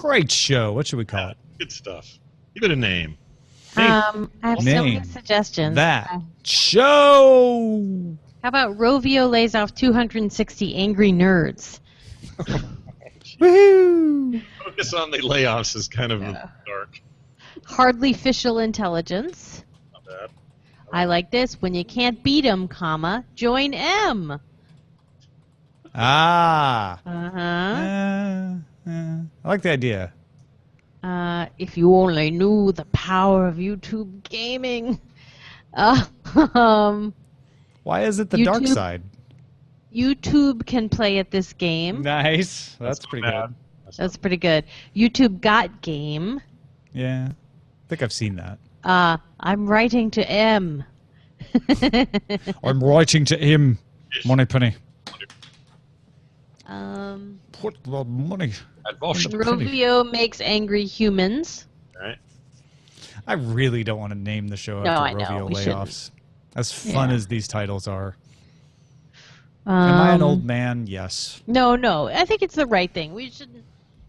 Great show. What should we call it? Good stuff. Give it a name. I have so many Name suggestions. that show. How about Rovio lays off 260 angry nerds? Woohoo! Focus on the layoffs is kind of dark. Hardly official intelligence. Not bad. I like this. When you can't beat 'em, comma, join M. Ah. Uh-huh. I like the idea. If you only knew the power of YouTube gaming. Why is it the dark YouTube- side? YouTube can play at this game. Nice. That's pretty good. That's pretty good. YouTube got game. Yeah. I think I've seen that. I'm writing to M. I'm writing to him. Money penny. Put the money. Rovio makes angry humans. All right. I really don't want to name the show No, after I know. Rovio We layoffs. As fun Yeah. as these titles are. Am I an old man? Yes. No. I think it's the right thing. We shouldn't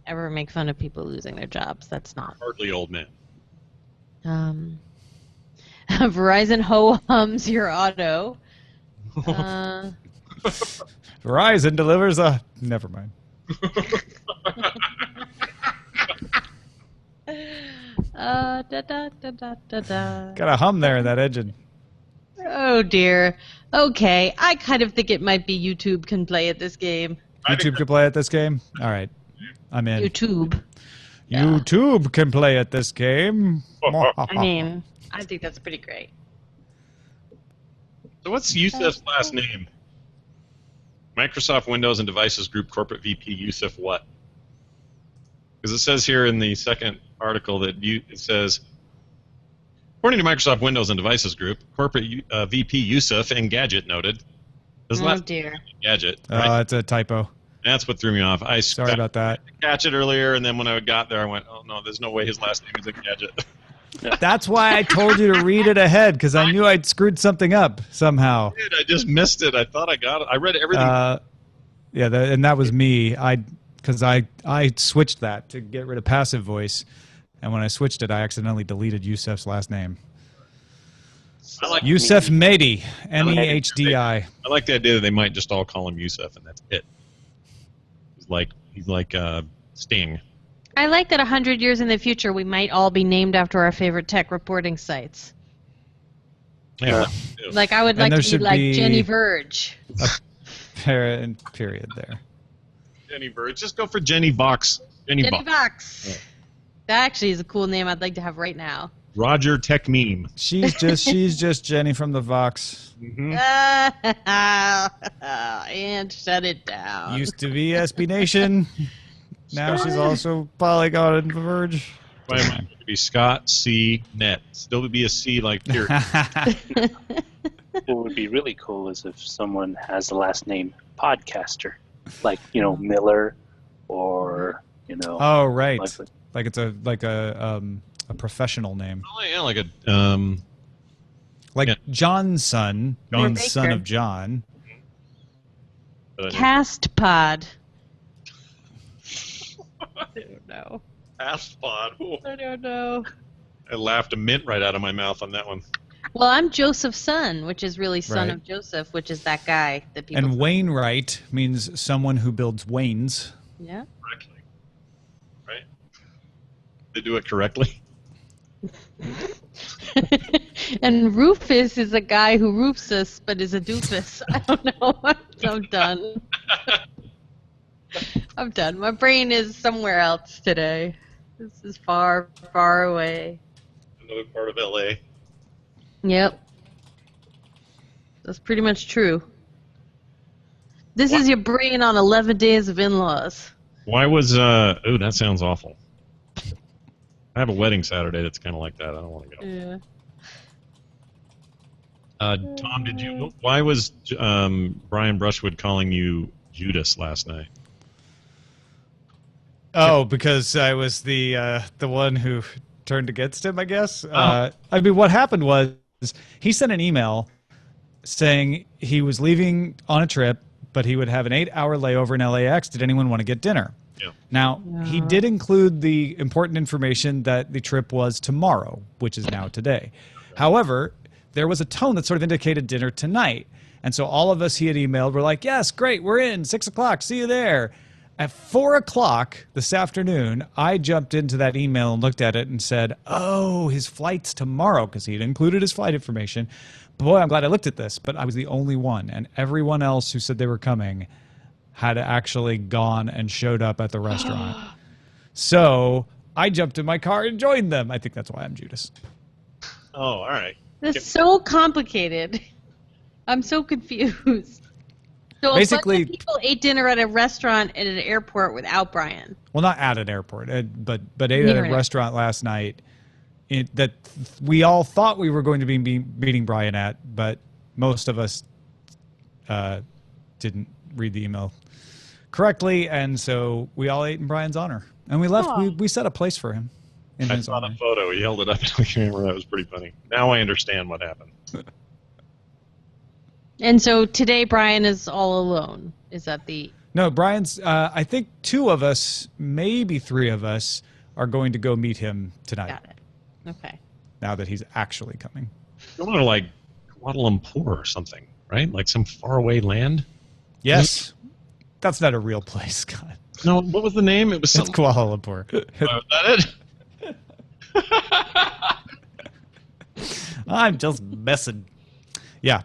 ever make fun of people losing their jobs. That's not. Hardly old man. Verizon ho-hums your auto. Verizon delivers a... Never mind. Got a hum there in that engine. Oh, dear. Okay, I kind of think it might be YouTube can play at this game. YouTube can play at this game? All right. I'm in. YouTube. YouTube can play at this game. I mean, I think that's pretty great. So what's Yusuf's last name? Microsoft Windows and Devices Group Corporate VP Yusuf what? Because it says here in the second article that it says, according to Microsoft Windows and Devices Group, Corporate VP Yusuf Engadget noted. Oh, dear. Engadget. Oh, Right? it's a typo. That's what threw me off. Sorry about that. I catch it earlier, and then when I got there, I went, oh, no, there's no way his last name is Engadget. That's why I told you to read it ahead, because I knew I'd screwed something up somehow. Dude, I just missed it. I thought I got it. I read everything. Yeah, and that was me. Because I switched that to get rid of passive voice, and when I switched it, I accidentally deleted Yusuf's last name. Yusuf Mehdi, Mehdi. I like the idea that they might just all call him Yusuf, and that's it. He's like Sting. I like that 100 years in the future, we might all be named after our favorite tech reporting sites. Yeah. Like, I would like to be like Jenny Verge. Period there. Jenny Verge. Just go for Jenny Vox. Jenny Vox. Yeah. That actually is a cool name I'd like to have right now. Roger Tech Meme. She's just Jenny from the Vox. Mm-hmm. And shut it down. Used to be SB Nation. Now she's also Polygon and The Verge. Why am I going to be Scott C. Net? Still would be a C like period. What would be really cool is if someone has the last name Podcaster, like Miller, or Oh right, like it's a professional name. Oh yeah, like a Johnson means son of John. Cast Pod. I don't know. Aspod. I don't know. I laughed a mint right out of my mouth on that one. Well, I'm Joseph's son, which is really son Right. of Joseph, which is that guy that people. And Wainwright means someone who builds wains. Yeah. Correctly. Right? They do it correctly. And Rufus is a guy who roofs us, but is a doofus. I don't know. I'm done. I'm done. My brain is somewhere else today. This is far, far away. Another part of LA. Yep. That's pretty much true. This is your brain on 11 days of in-laws. Why was oh, that sounds awful. I have a wedding Saturday that's kind of like that. I don't want to go. Yeah. Tom, why was Brian Brushwood calling you Judas last night? Oh, because I was the one who turned against him, I guess. Oh. I mean, what happened was he sent an email saying he was leaving on a trip, but he would have an 8-hour layover in LAX. Did anyone want to get dinner? Yeah. Now, he did include the important information that the trip was tomorrow, which is now today. However, there was a tone that sort of indicated dinner tonight. And so all of us he had emailed were like, yes, great, we're in, 6 o'clock, see you there. At 4 o'clock this afternoon, I jumped into that email and looked at it and said, oh, his flight's tomorrow, because he had included his flight information. Boy, I'm glad I looked at this, but I was the only one. And everyone else who said they were coming had actually gone and showed up at the restaurant. So I jumped in my car and joined them. I think that's why I'm Judas. Oh, all right. That's so complicated. I'm so confused. So Basically, a bunch of people ate dinner at a restaurant at an airport without Brian. well, not at an airport, but ate at a restaurant last night that we all thought we were going to be meeting Brian at, but most of us didn't read the email correctly, and so we all ate in Brian's honor. And we left. We set a place for him. I saw the photo. He held it up to the camera. That was pretty funny. Now I understand what happened. And so today Brian is all alone. Is that the... No, Brian's, I think 2 of us, maybe 3 of us, are going to go meet him tonight. Got it. Okay. Now that he's actually coming. You want to like Kuala Lumpur or something, right? Like some faraway land? Yes. That's not a real place, God. No, what was the name? It was It's something. Kuala Lumpur. Was that it? I'm just messing. Yeah.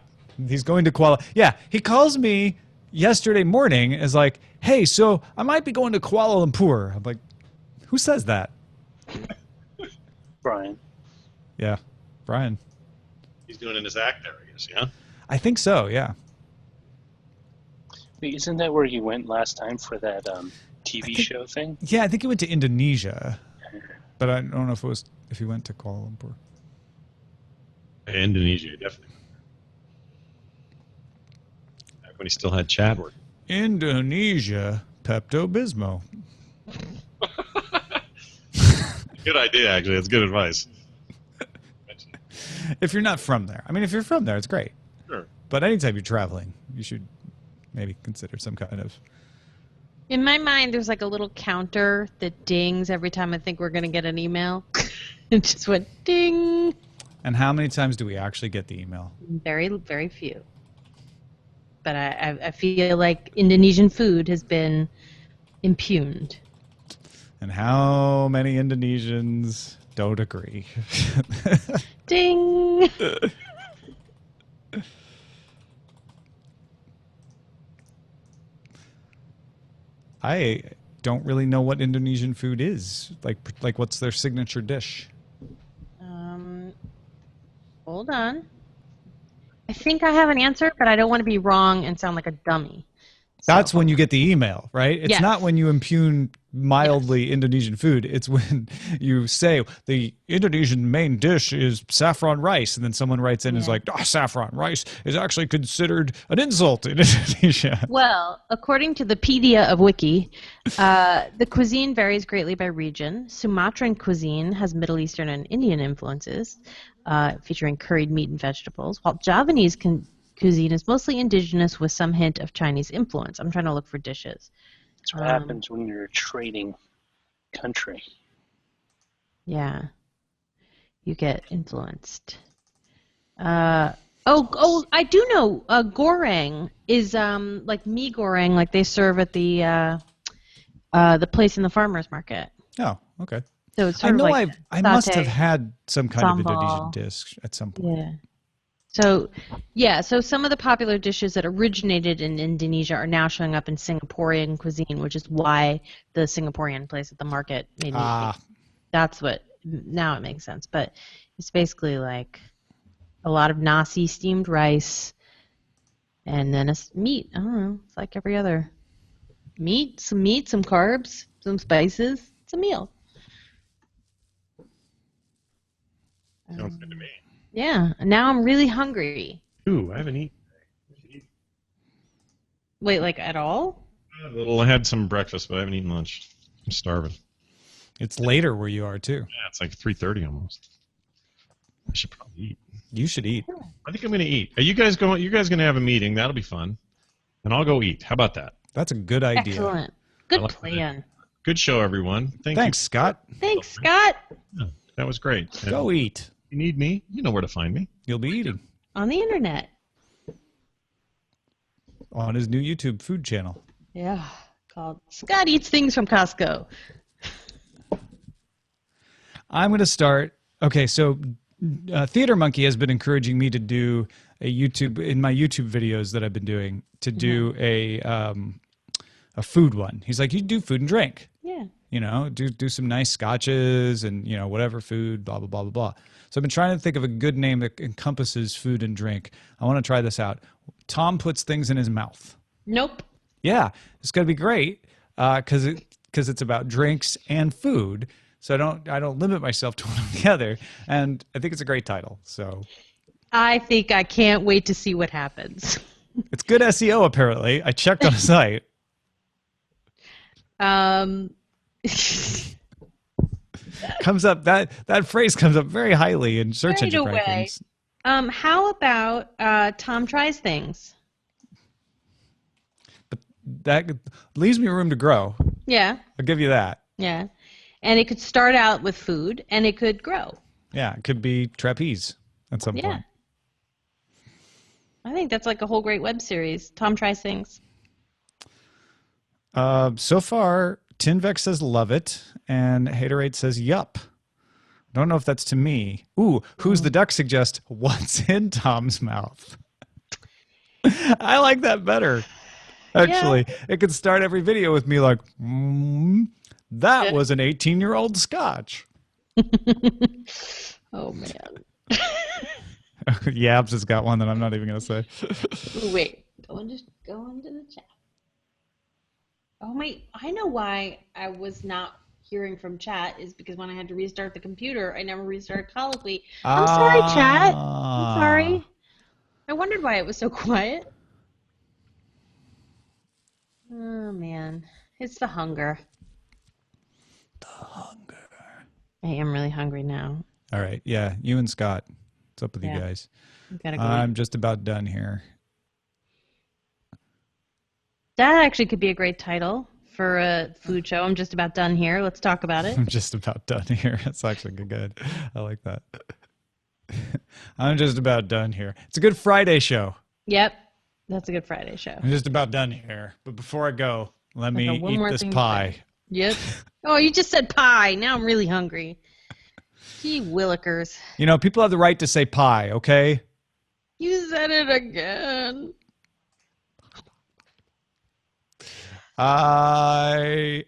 He's going to Kuala. Yeah. He calls me yesterday morning as like, hey, so I might be going to Kuala Lumpur. I'm like, who says that? Brian. Yeah. Brian. He's doing his act there, I guess, yeah? I think so. Yeah. Wait, isn't that where you went last time for that TV show thing? Yeah. I think he went to Indonesia, but I don't know if he went to Kuala Lumpur. Indonesia, definitely. Back when he still had Chadwick. Indonesia, Pepto-Bismol. Good idea, actually. That's good advice. If you're not from there. I mean, if you're from there, it's great. Sure. But anytime you're traveling, you should maybe consider some kind of... In my mind, there's like a little counter that dings every time I think we're going to get an email. It just went ding. And how many times do we actually get the email? Very, very few. But I feel like Indonesian food has been impugned. And how many Indonesians don't agree? Ding! I don't really know what Indonesian food is. Like what's their signature dish? Hold on. I think I have an answer, but I don't want to be wrong and sound like a dummy. That's when you get the email, right? It's Yes. not when you impugn mildly Indonesian food. It's when you say the Indonesian main dish is saffron rice, and then someone writes in and is like, oh, saffron rice is actually considered an insult in Indonesia. Well, according to the Pedia of Wiki, the cuisine varies greatly by region. Sumatran cuisine has Middle Eastern and Indian influences, featuring curried meat and vegetables, while Javanese cuisine is mostly indigenous with some hint of Chinese influence. I'm trying to look for dishes. That's what happens when you're a trading country. Yeah. You get influenced. I do know. Goreng is like mee goreng, like they serve at the place in the farmers market. Oh, okay. So it's I sort of know like I must have satay. had some kind of Sambal. Indonesian dish at some point. Yeah. So some of the popular dishes that originated in Indonesia are now showing up in Singaporean cuisine, which is why the Singaporean place at the market made me think. That's what, now it makes sense. But it's basically like a lot of nasi, steamed rice, and then meat. I don't know. It's like every other meat, some carbs, some spices. It's a meal. Sounds good to me. Yeah. Now I'm really hungry. Ooh, I haven't eaten. Wait, like at all? Well, I had some breakfast, but I haven't eaten lunch. I'm starving. It's later where you are, too. Yeah, it's like 3:30 almost. I should probably eat. You should eat. I think I'm going to eat. Are you guys going? You guys going to have a meeting? That'll be fun. And I'll go eat. How about that? That's a good idea. Excellent. Good I like plan. Good show, everyone. Thanks, Scott. Thanks, Scott. Yeah, that was great. Go eat. If you need me, you know where to find me. You'll be eating. On the internet. On his new YouTube food channel. Yeah. Called Scott Eats Things from Costco. I'm going to start. Okay, so Theater Monkey has been encouraging me to do a YouTube, in my YouTube videos that I've been doing, to do a food one. He's like, you do food and drink. Yeah. You know, do some nice scotches and, you know, whatever food, blah, blah, blah, blah, blah. So I've been trying to think of a good name that encompasses food and drink. I want to try this out. Tom puts things in his mouth. Nope. Yeah, it's going to be great because it's about drinks and food. So I don't limit myself to one or the other. And I think it's a great title. So I think I can't wait to see what happens. It's good SEO, apparently. I checked on a site. Comes up that phrase comes up very highly in search engine rankings. How about Tom Tries Things? But that leaves me room to grow. Yeah. I'll give you that. Yeah. And it could start out with food and it could grow. Yeah, it could be trapeze at some point. I think that's like a whole great web series. Tom Tries Things. So far, Tinvex says love it, and Haterade says yup. Don't know if that's to me. Ooh, Who's the Duck suggests what's in Tom's mouth. I like that better. Actually, it could start every video with me like, that was an 18-year-old scotch. Oh, man. Yabs has got one that I'm not even going to say. Ooh, wait. Go into the chat. Oh, my. I know why I was not hearing from chat is because when I had to restart the computer, I never restarted Colloquy. I'm sorry, chat. I'm sorry. I wondered why it was so quiet. Oh, man. It's the hunger. The hunger. I am really hungry now. All right. Yeah, you and Scott. What's up with you guys? I'm just about done here. That actually could be a great title for a food show. I'm just about done here. Let's talk about it. I'm just about done here. That's actually good. I like that. I'm just about done here. It's a good Friday show. Yep. That's a good Friday show. I'm just about done here. But before I go, let me eat this pie. Yep. Oh, you just said pie. Now I'm really hungry. Gee willikers. You know, people have the right to say pie, okay? You said it again. I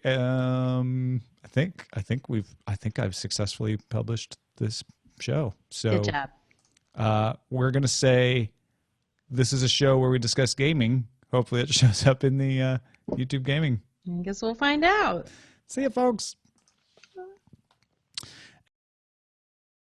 think I've successfully published this show. So good job. We're gonna say this is a show where we discuss gaming. Hopefully it shows up in the YouTube gaming. I guess we'll find out. See you, folks.